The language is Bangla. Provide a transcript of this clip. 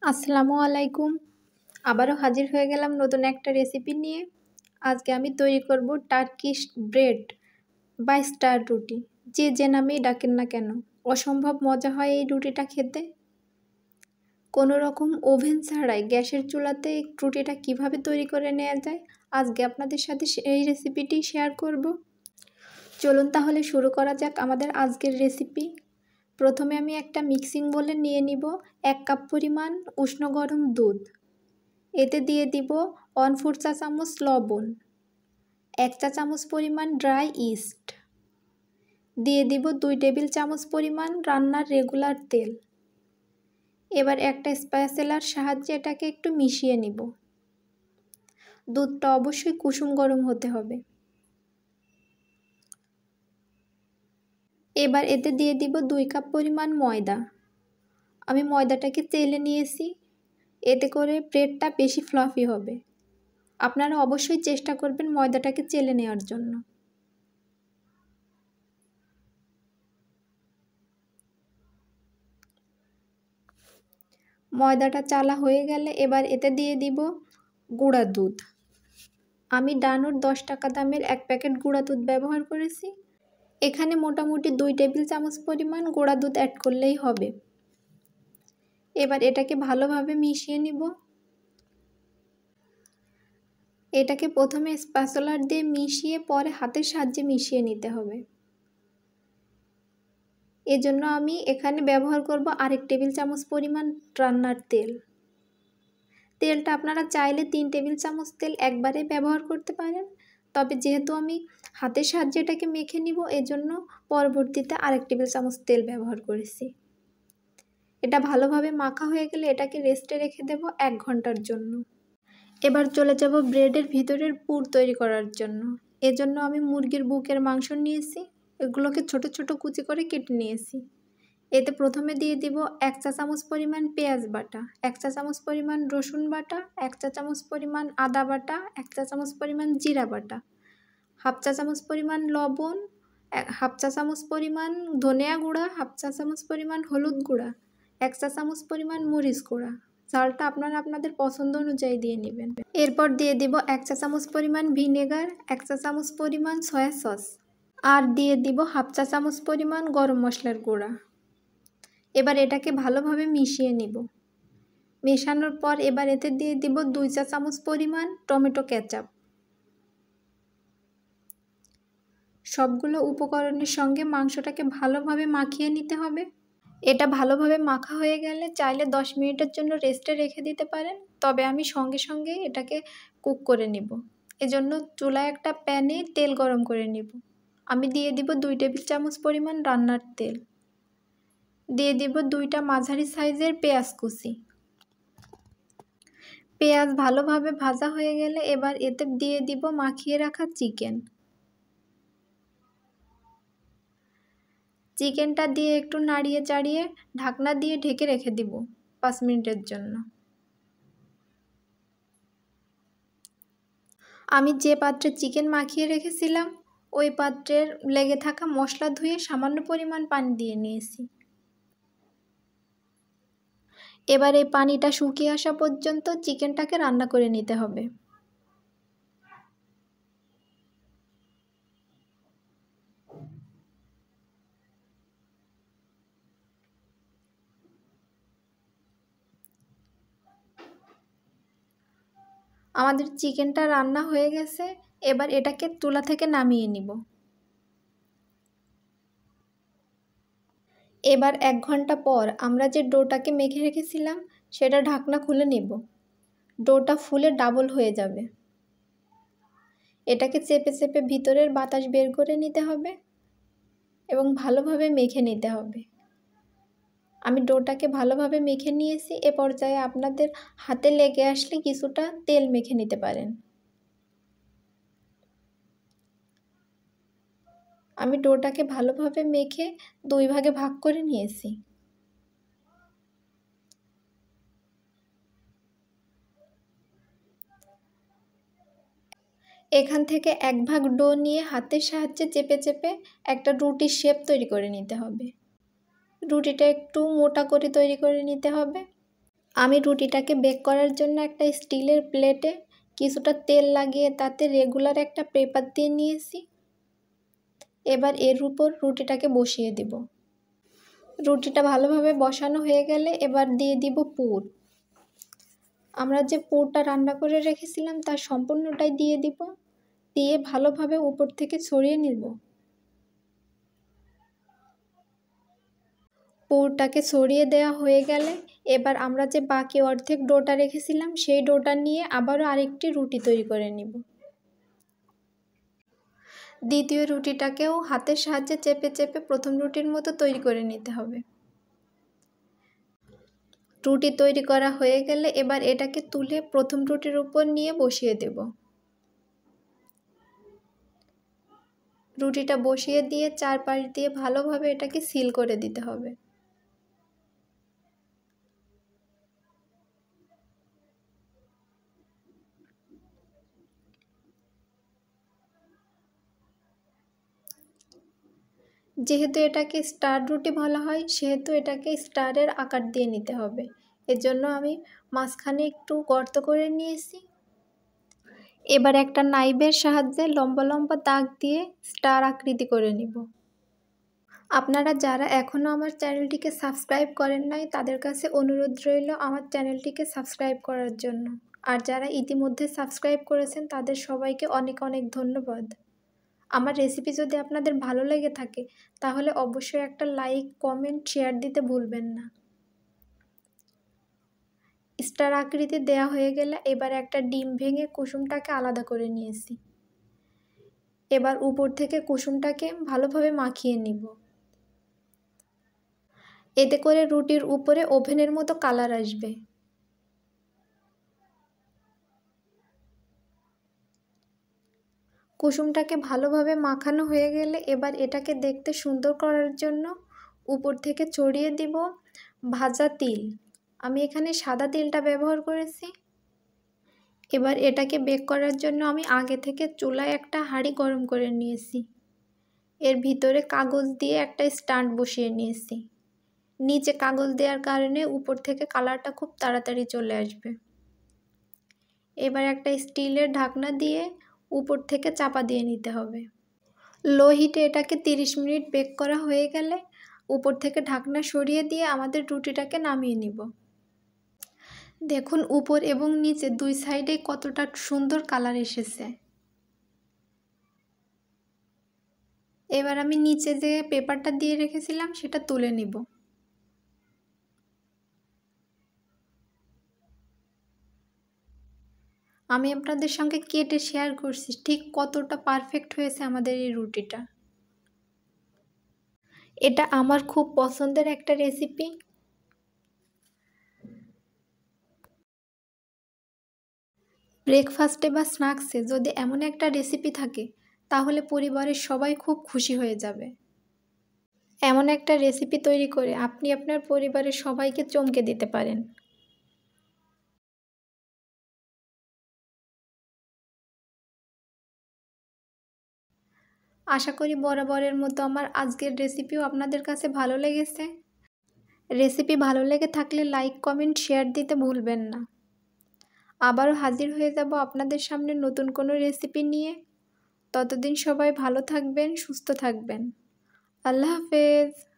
আসসালামু আলাইকুম। আবারও হাজির হয়ে গেলাম নতুন একটা রেসিপি নিয়ে। আজকে আমি তৈরি করব টার্কিশ ব্রেড বা স্টার রুটি। যে নামেই ডাকেন না কেন, অসম্ভব মজা হয় এই রুটিটা খেতে। কোনো রকম ওভেন ছাড়াই গ্যাসের চুলাতে এই রুটিটা কিভাবে তৈরি করে নেওয়া যায়, আজকে আপনাদের সাথে এই রেসিপিটি শেয়ার করব। চলুন তাহলে শুরু করা যাক আমাদের আজকের রেসিপি। প্রথমে আমি একটা মিক্সিং বোলে নিয়ে নিব 1 কাপ পরিমাণ উষ্ণ গরম দুধ। এতে দিয়ে দিব 1/4 চা চামচ লবণ, 1 চা চামচ পরিমাণ ড্রাই ইস্ট, দিয়ে দিব 2 টেবিল চামচ পরিমাণ রান্নার রেগুলার তেল। এবার একটা স্প্যাচুলার সাহায্যে এটাকে একটু মিশিয়ে নিব। দুধটা অবশ্যই কুসুম গরম হতে হবে। এবার এতে দিয়ে দিব 2 কাপ পরিমাণ ময়দা। আমি ময়দাটাকে চেলে নিয়েছি, এতে করে ব্রেডটা বেশি ফ্লাফি হবে। আপনারা অবশ্যই চেষ্টা করবেন ময়দাটাকে চেলে নেওয়ার জন্য। ময়দাটা চালা হয়ে গেলে এবার এতে দিয়ে দিব গুঁড়া দুধ। আমি ডানোর 10 টাকা দামের 1 প্যাকেট গুঁড়া দুধ ব্যবহার করেছি। এখানে মোটামুটি 2 টেবিল চামচ পরিমাণ গুঁড়া দুধ অ্যাড করলেই হবে। এবার এটাকে ভালোভাবে মিশিয়ে নিব। এটাকে প্রথমে স্প্যাচুলার দিয়ে মিশিয়ে পরে হাতের সাহায্যে মিশিয়ে নিতে হবে। এজন্য আমি এখানে ব্যবহার করব আরেক টেবিল চামচ পরিমাণ রান্নার তেল। তেলটা আপনারা চাইলে 3 টেবিল চামচ তেল একবারে ব্যবহার করতে পারেন, তবে যেহেতু আমি হাতের সাহায্যে এটাকে মেখে নিব, এজন্য পরবর্তীতে আরেক টেবিল চামচ তেল ব্যবহার করেছি। এটা ভালোভাবে মাখা হয়ে গেলে এটাকে রেস্টে রেখে দেব 1 ঘন্টার জন্য। এবার চলে যাব ব্রেডের ভিতরের পুর তৈরি করার জন্য। এজন্য আমি মুরগির বুকের মাংস নিয়েছি, এগুলোকে ছোট ছোট কুচি করে কেটে নিয়েছি। এতে প্রথমে দিয়ে দিব 1 চা চামচ পরিমাণ পেঁয়াজ বাটা, 1 চা চামচ পরিমাণ রসুন বাটা, 1 চা চামচ পরিমাণ আদা বাটা, 1 চা চামচ পরিমাণ জিরা বাটা, 1/2 চা চামচ পরিমাণ লবণ, 1/2 চা চামচ পরিমাণ ধনিয়া গুঁড়া, 1/2 চা চামচ পরিমাণ হলুদ গুঁড়া, 1 চা চামচ পরিমাণ মরিচ গুঁড়া। ঝালটা আপনারা আপনাদের পছন্দ অনুযায়ী দিয়ে নেবেন। এরপর দিয়ে দিব 1 চা চামচ পরিমাণ ভিনেগার, 1 চা চামচ পরিমাণ সয়া সস, আর দিয়ে দিব 1/2 চা চামচ পরিমাণ গরম মশলার গুঁড়া। এবার এটাকে ভালোভাবে মিশিয়ে নিব। মেশানোর পর এবার এতে দিয়ে দিব 2 চা চামচ পরিমাণ টমেটো কেচাপ। সবগুলো উপকরণের সঙ্গে মাংসটাকে ভালোভাবে মাখিয়ে নিতে হবে। এটা ভালোভাবে মাখা হয়ে গেলে চাইলে 10 মিনিটের জন্য রেস্টে রেখে দিতে পারেন, তবে আমি সঙ্গে সঙ্গে এটাকে কুক করে নিব। এজন্য চুলায় একটা প্যানে তেল গরম করে নিব। আমি দিয়ে দিব 2 টেবিল চামচ পরিমাণ রান্নার তেল, দিয়ে দিব 2টা মাঝারি সাইজের পেঁয়াজ কুচি। পেঁয়াজ ভালোভাবে ভাজা হয়ে গেলে এবার এতে দিয়ে দিব মাখিয়ে রাখা চিকেনটা দিয়ে একটু নাড়িয়ে চাড়িয়ে ঢাকনা দিয়ে ঢেকে রেখে দিব 5 মিনিটের জন্য। আমি যে পাত্রে চিকেন মাখিয়ে রেখেছিলাম ওই পাত্রের লেগে থাকা মশলা ধুয়ে সামান্য পরিমাণ পানি দিয়ে নিয়েছি। এবার এই পানিটা শুকিয়ে আসা পর্যন্ত চিকেনটাকে রান্না করে নিতে হবে। আমাদের চিকেনটা রান্না হয়ে গেছে, এবার এটাকে চুলা থেকে নামিয়ে নিব। এবার 1 ঘন্টা পর আমরা যে ডোটাকে মেখে রেখেছিলাম সেটা ঢাকনা খুলে নিব। ডোটা ফুলে ডাবল হয়ে যাবে। এটাকে চেপে চেপে ভিতরের বাতাস বের করে নিতে হবে এবং ভালোভাবে মেখে নিতে হবে। আমি ডোটাকে ভালোভাবে মেখে নিয়েছি। এ পর্যায়ে আপনাদের হাতে লেগে আসলে কিছুটা তেল মেখে নিতে পারেন। আমি ডোটাকে ভালোভাবে মেখে 2 ভাগে ভাগ করে নিয়েছি। এখান থেকে 1 ভাগ ডো নিয়ে হাতের সাহায্যে চেপে চেপে একটা রুটির শেপ তৈরি করে নিতে হবে। রুটিটা একটু মোটা করে তৈরি করে নিতে হবে। আমি রুটিটাকে বেক করার জন্য একটা স্টিলের প্লেটে কিছুটা তেল লাগিয়ে তাতে রেগুলার একটা পেপার দিয়ে নিয়েছি। এবার এর উপর রুটিটাকে বসিয়ে দিব। রুটিটা ভালোভাবে বসানো হয়ে গেলে এবার দিয়ে দিব পুর। আমরা যে পুরটা রান্না করে রেখেছিলাম তার সম্পূর্ণটাই দিয়ে দিব, দিয়ে ভালোভাবে উপর থেকে ছড়িয়ে নিব। পুরটাকে ছড়িয়ে দেওয়া হয়ে গেলে এবার আমরা যে বাকি অর্ধেক ডোটা রেখেছিলাম সেই ডোটা নিয়ে আবারও আরেকটি রুটি তৈরি করে নিব। দ্বিতীয় রুটিটাকেও হাতের সাহায্যে চেপে চেপে প্রথম রুটির মতো তৈরি করে নিতে হবে। রুটি তৈরি করা হয়ে গেলে এবার এটাকে তুলে প্রথম রুটির উপর নিয়ে বসিয়ে দেব। রুটিটা বসিয়ে দিয়ে চারপাশ দিয়ে ভালোভাবে এটাকে সিল করে দিতে হবে। যেহেতু এটাকে স্টার রুটি বলা হয় সেহেতু এটাকে স্টারের আকার দিয়ে নিতে হবে। এজন্য আমি মাঝখানে একটু গর্ত করে নিয়েছি। এবার একটা নাইফের সাহায্যে লম্বা লম্বা দাগ দিয়ে স্টার আকৃতি করে নিব। আপনারা যারা এখনও আমার চ্যানেলটিকে সাবস্ক্রাইব করেন নাই তাদের কাছে অনুরোধ রইল আমার চ্যানেলটিকে সাবস্ক্রাইব করার জন্য। আর যারা ইতিমধ্যে সাবস্ক্রাইব করেছেন তাদের সবাইকে অনেক অনেক ধন্যবাদ। আমার রেসিপি যদি আপনাদের ভালো লেগে থাকে তাহলে অবশ্যই একটা লাইক, কমেন্ট, শেয়ার দিতে ভুলবেন না। স্টার আকৃতি দেয়া হয়ে গেলে এবার একটা ডিম ভেঙে কুসুমটাকে আলাদা করে নিয়েছি। এবার উপর থেকে কুসুমটাকে ভালোভাবে মাখিয়ে নিব। এতে করে রুটির উপরে ওভেনের মতো কালার আসবে। কুসুমটাকে ভালোভাবে মাখানো হয়ে গেলে এবার এটাকে দেখতে সুন্দর করার জন্য উপর থেকে ছড়িয়ে দিব ভাজা তিল। আমি এখানে সাদা তিলটা ব্যবহার করেছি। এবার এটাকে বেক করার জন্য আমি আগে থেকে চুলায় একটা হাঁড়ি গরম করে নিয়েছি। এর ভিতরে কাগজ দিয়ে একটা স্ট্যান্ড বসিয়ে নিয়েছি। নিচে কাগজ দেওয়ার কারণে উপর থেকে কালারটা খুব তাড়াতাড়ি চলে আসবে। এবার একটা স্টিলের ঢাকনা দিয়ে উপর থেকে চাপা দিয়ে নিতে হবে। লো হিটে এটাকে 30 মিনিট বেক করা হয়ে গেলে উপর থেকে ঢাকনা সরিয়ে দিয়ে আমাদের রুটিটাকে নামিয়ে নিব। দেখুন উপর এবং নিচে দুই সাইডে কতটা সুন্দর কালার এসেছে। এবার আমি নিচে যে পেপারটা দিয়ে রেখেছিলাম সেটা তুলে নিব। আমি আপনাদের সঙ্গে কেটে শেয়ার করছি ঠিক কতটা পারফেক্ট হয়েছে আমাদের এই রুটিটা। এটা আমার খুব পছন্দের একটা রেসিপি। ব্রেকফাস্টে বা স্ন্যাক্সে যদি এমন একটা রেসিপি থাকে তাহলে পরিবারের সবাই খুব খুশি হয়ে যাবে। এমন একটা রেসিপি তৈরি করে আপনি আপনার পরিবারের সবাইকে চমকে দিতে পারেন। আশা করি বরাবরের মতো আমার আজকের রেসিপিও আপনাদের কাছে ভালো লেগেছে। রেসিপি ভালো লেগে থাকলে লাইক, কমেন্ট, শেয়ার দিতে ভুলবেন না। আবারও হাজির হয়ে যাব আপনাদের সামনে নতুন কোনো রেসিপি নিয়ে। ততদিন সবাই ভালো থাকবেন, সুস্থ থাকবেন। আল্লাহ হাফেজ।